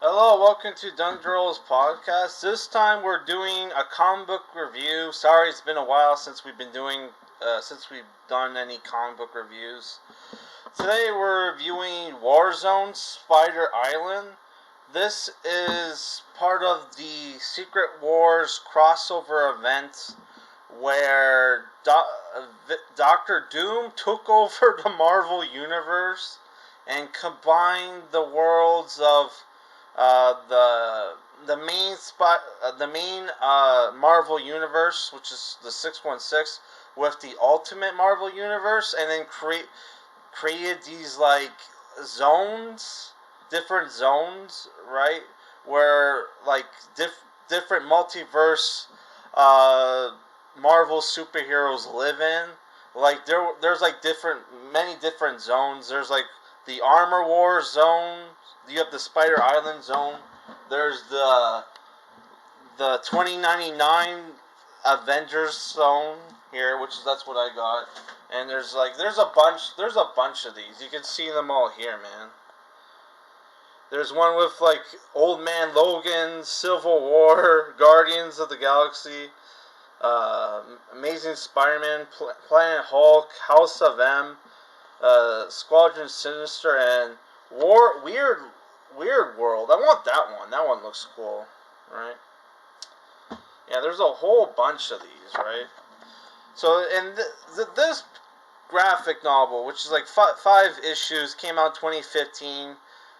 Hello, welcome to Dun Girls Podcast. This time we're doing a comic book review. Sorry, it's been a while since we've done any comic book reviews. Today we're reviewing Warzones Spider Island. This is part of the Secret Wars crossover event where Doctor Doom took over the Marvel Universe and combined the worlds of the main Marvel universe, which is the 616, with the Ultimate Marvel universe, and then created these like different zones, right? Where like different multiverse Marvel superheroes live in. Like there's like many different zones. There's like the Armor Wars zone. You have the Spider Island zone. There's the 2099 Avengers zone here, that's what I got. And there's a bunch of these. You can see them all here, man. There's one with like Old Man Logan, Civil War, Guardians of the Galaxy, Amazing Spider-Man, Planet Hulk, House of M, Squadron Sinister, and Weird World. I want that one. That one looks cool, right? Yeah, there's a whole bunch of these, right? So, and this graphic novel, which is like five issues, came out in 2015,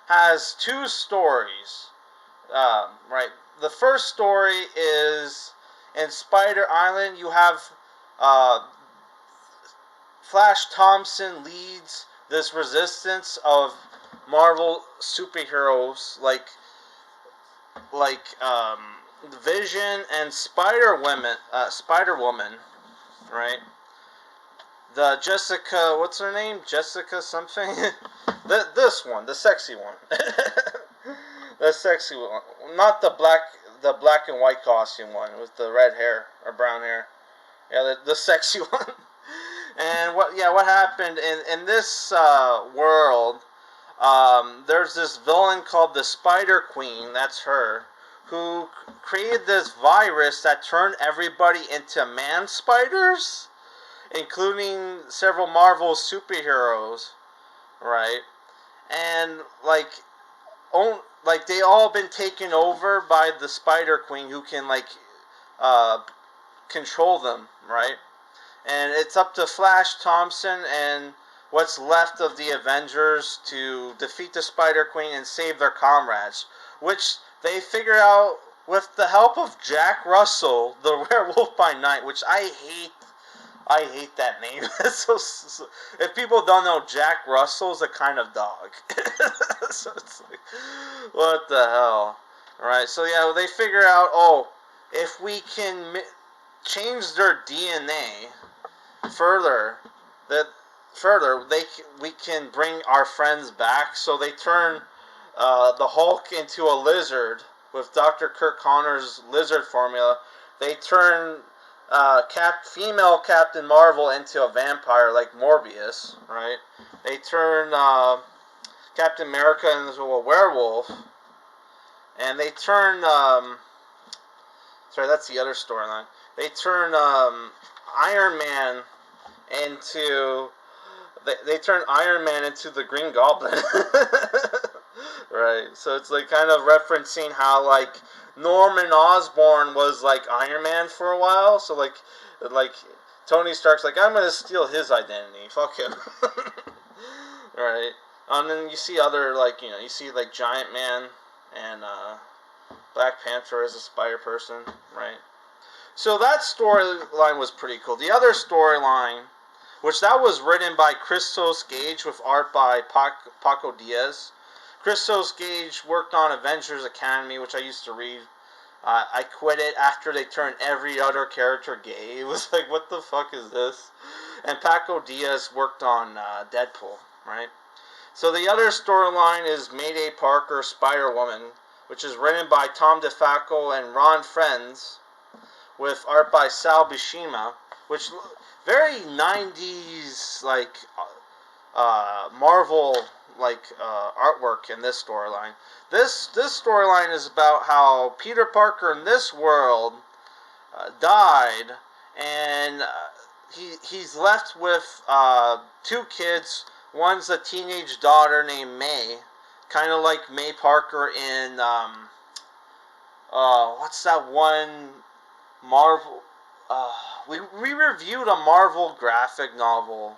has two stories, right? The first story is in Spider Island. You have Flash Thompson leads this resistance of Marvel superheroes like Vision and Spider-Woman, right? The Jessica, what's her name? Jessica something? This one, the sexy one. The sexy one. Not the black and white costume one with the red hair or brown hair. Yeah, the sexy one. And what happened in this world, there's this villain called the Spider Queen, that's her, who created this virus that turned everybody into man spiders, including several Marvel superheroes, right? And they all been taken over by the Spider Queen, who can control them, right? And it's up to Flash Thompson and what's left of the Avengers to defeat the Spider Queen and save their comrades, which they figure out with the help of Jack Russell, the Werewolf by Night, which I hate that name. So, if people don't know, Jack Russell's a kind of dog. So it's like, what the hell? Alright, so yeah, they figure out, if we can change their DNA we can bring our friends back. So they turn the Hulk into a lizard with Dr. Kirk Connor's lizard formula. They turn female Captain Marvel into a vampire like Morbius, right? They turn Captain America into a werewolf, and they turn that's the other storyline. They turn Iron Man into the Green Goblin. Right, so it's like kind of referencing how like Norman Osborn was like Iron Man for a while. So like Tony Stark's like, I'm gonna steal his identity. Fuck him. Right, and then you see other you see like Giant Man and Black Panther as a spider person, right? So that storyline was pretty cool. The other storyline, which that was written by Christos Gage with art by Paco Diaz. Christos Gage worked on Avengers Academy, which I used to read. I quit it after they turned every other character gay. It was like, what the fuck is this? And Paco Diaz worked on Deadpool, right? So the other storyline is Mayday Parker, Spider-Woman, which is written by Tom Defalco and Ron Frenz, with art by Buscema, which very 90s Marvel artwork in this storyline. This storyline is about how Peter Parker in this world died, and he's left with two kids. One's a teenage daughter named May, kind of like May Parker in what's that one Marvel? We reviewed a Marvel graphic novel,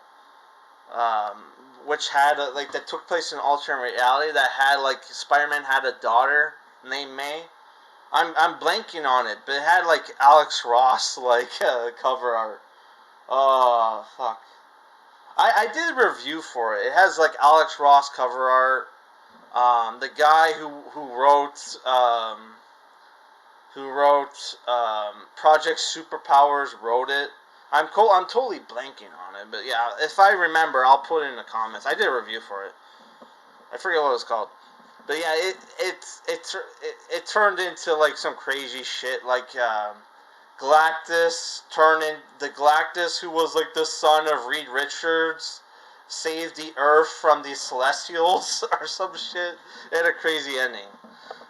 which had that took place in alternate reality. That had Spider-Man had a daughter named May. I'm blanking on it, but it had Alex Ross cover art. Oh fuck! I did a review for it. It has Alex Ross cover art. The guy who wrote Project Superpowers wrote it. I'm totally blanking on it, but yeah, if I remember, I'll put it in the comments. I did a review for it. I forget what it was called. But yeah, it turned into some crazy shit, Galactus the Galactus who was the son of Reed Richards saved the Earth from the Celestials or some shit. It had a crazy ending.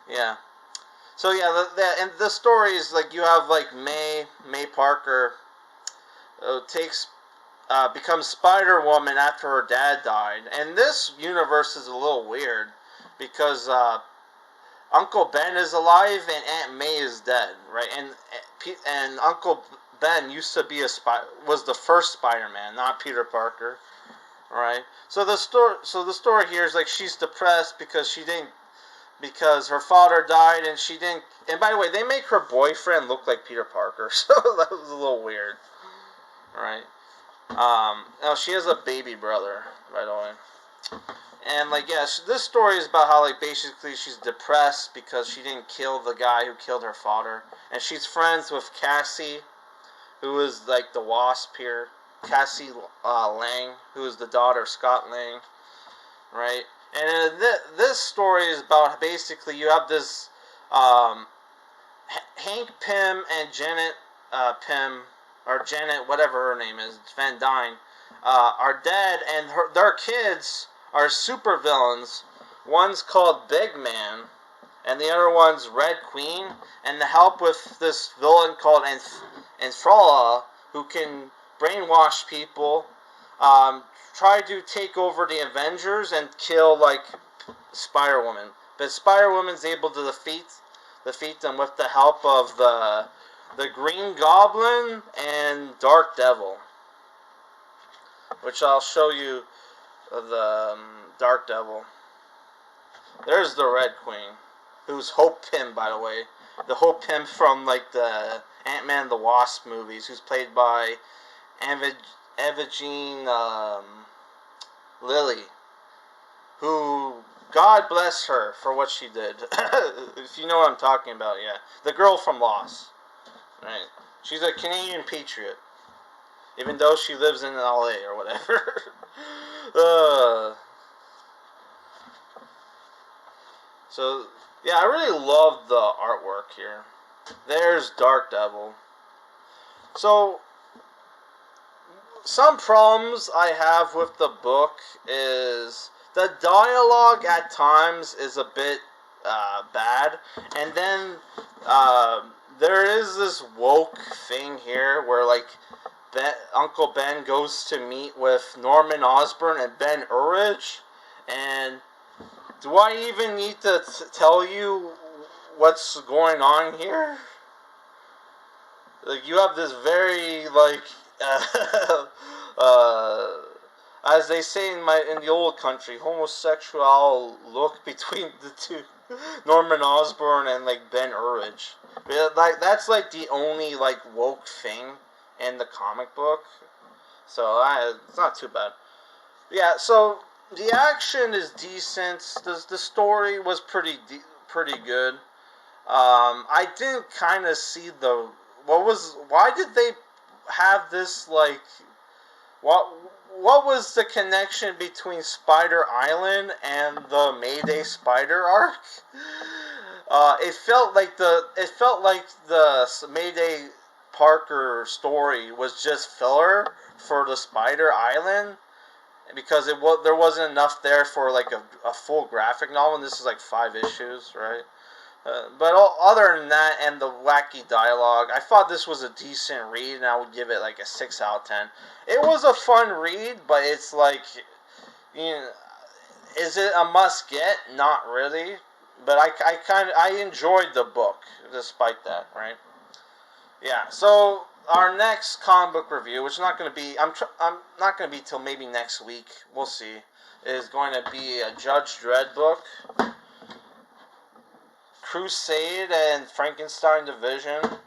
Yeah. So yeah, and the story is you have May Parker becomes Spider-Woman after her dad died, and this universe is a little weird because Uncle Ben is alive and Aunt May is dead, right? And Uncle Ben used to be was the first Spider-Man, not Peter Parker, right? So the story here is she's depressed because her father died and she didn't. And by the way, they make her boyfriend look like Peter Parker, so that was a little weird, right? Now she has a baby brother, by the way. And this story is about how basically she's depressed because she didn't kill the guy who killed her father, and she's friends with Cassie, who is the Wasp here. Cassie Lang, who is the daughter of Scott Lang, right? And this story is about basically you have this Hank Pym and Janet Pym, or Janet, whatever her name is, Van Dyne, are dead, and their kids are supervillains. One's called Big Man, and the other one's Red Queen, and to help with this villain called Anthrala, who can brainwash people, try to take over the Avengers and kill Spider-Woman. But Spider-Woman's able to defeat them with the help of the Green Goblin and Dark Devil, which I'll show you. The Dark Devil. There's the Red Queen, who's Hope Pym, by the way. The Hope Pym from the Ant-Man and the Wasp movies, who's played by Evangeline Lilly, who, God bless her for what she did. If you know what I'm talking about, yeah. The girl from Lost. Right. She's a Canadian patriot, even though she lives in LA or whatever. So, yeah, I really love the artwork here. There's Dark Devil. So, some problems I have with the book is the dialogue at times is a bit bad. And then there is this woke thing here where Uncle Ben goes to meet with Norman Osborn and Ben Urich, and do I even need to tell you what's going on here? You have this very as they say in the old country, homosexual look between the two, Norman Osborn and Ben Urich. That's the only woke thing in the comic book, so it's not too bad. Yeah, so the action is decent. The story was pretty good. I didn't kind of see why did they have this what was the connection between Spider Island and the Mayday Spider arc? It felt like the Mayday Parker story was just filler for the Spider Island, because there wasn't enough there for like a full graphic novel, and this is like 5 issues, right? But other than that, and the wacky dialogue, I thought this was a decent read, and I would give it like a 6 out of 10. It was a fun read, but it's like, you know, is it a must get? Not really. But I enjoyed the book despite that, right? Yeah. So our next comic book review, which is not going to be, I'm not going to be till maybe next week. We'll see. Is going to be a Judge Dredd book. Crusade and Frankenstein Division,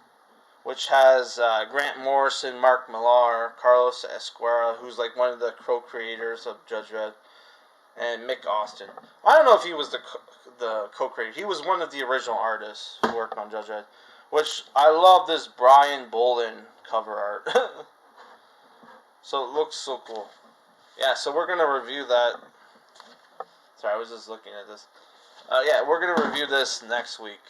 which has Grant Morrison, Mark Millar, Carlos Esquera, who's like one of the co-creators of Judge Dredd, and Mick Austin. I don't know if he was the co-creator. He was one of the original artists who worked on Judge Dredd, which I love this Brian Bolden cover art. So it looks so cool. Yeah, so we're going to review that. Sorry, I was just looking at this. Yeah, we're going to review this next week.